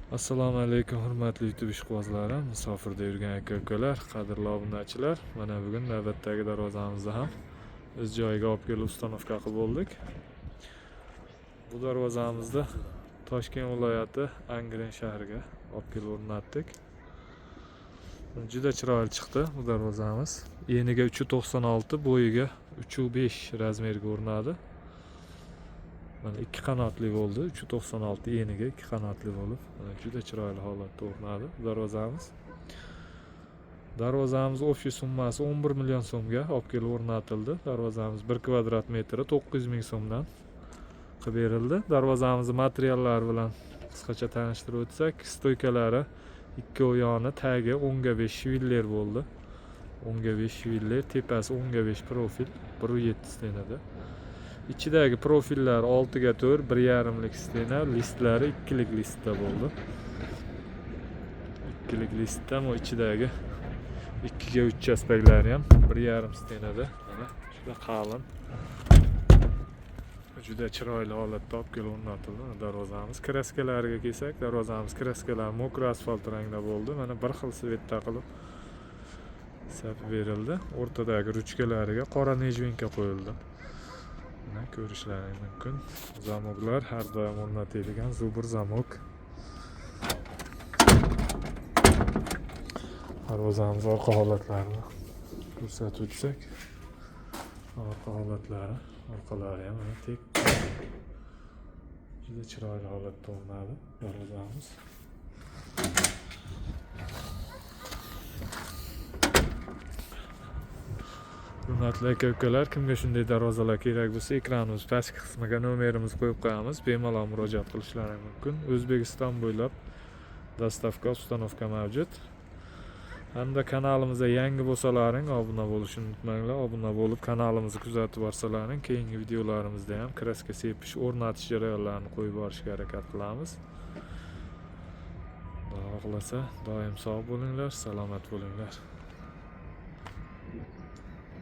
Assalomu alaykum hurmatli YouTube ishqibozlarim, musofirda yurgan aka-ukalar, qadrli obunachilar. Mana bugun navbatdagi darvozamizni ham o'z joyiga olib kelib ustanovka qilib bo'ldik. Bu darvozamizni Toshkent viloyati Angren shahriga olib kelib o'rnatdik. Juda chiroyli chiqdi bu darvozamiz. Eniga 3.96, bo'yiga 3.5 razmeriga o'rnadi. Mana 2 qanotli bo'ldi. 3.96 eniga 2 qanotli bo'lib, juda chiroyli holatda o'rnadi darvozamiz. Darvozamiz ofis summasi 11 million so'mga olib kelib o'rnatildi. Darvozamiz 1 kvadrat metri 900 ming so'mdan qilib berildi. Darvozamiz materiallari bilan qisqacha tanishtirib o'tsak, stoykalari 2 oyog'ini tagi 10/5 shviller bo'ldi. 10/5 shviller, tepasi 10/5 profil, 1.7 stenada. İçidagi profillar 6/4, 1.5lik stena, listlari 2lik listda bo'ldi. 2lik listda, o ichidagi 2/3 chaspaklari ham 1.5 stenada. Mana juda qalin. Juda chiroyli holatda olib kelib o'rnatildi darvozamiz. Kraskalariga kelsak, darvozamiz kraskalari mokro asfalt rangda bo'ldi. Mana bir xil svetda qilib sapib berildi. O'rtadagi ruchkalariga qora nejvinka qo'yildi. Ko'rishlaringiz mumkin. Zamoklar har doim o'rnatilgan zubur zamok. Darvozamiz orqa holatlarini ko'rsatib o'tsak, orqa holatlari, orqalari ham tek. Juda chiroyli holatda o'rnadi darvozamiz. Hurmatli aka-ukalar, kimga shunday darvozalar kerak bo'lsa, ekranimiz pastki qismiga nomerimizni qo'yib qo'yamiz. Bemalol murojaat qilishlaringiz mumkin. O'zbekiston bo'ylab dostavka, ustanovka mavjud. Hamda kanalimizga yangi bo'lsalaring, obuna bo'lishni unutmanglar. Obuna bo'lib, kanalimizni kuzatib borsalaring, keyingi videolarimizda ham kraska sepish, o'rnatish jarayonlarini qo'yib borishga harakat qilamiz. Xudo xohlasa, doim sog' bo'linglar, salomat bo'linglar.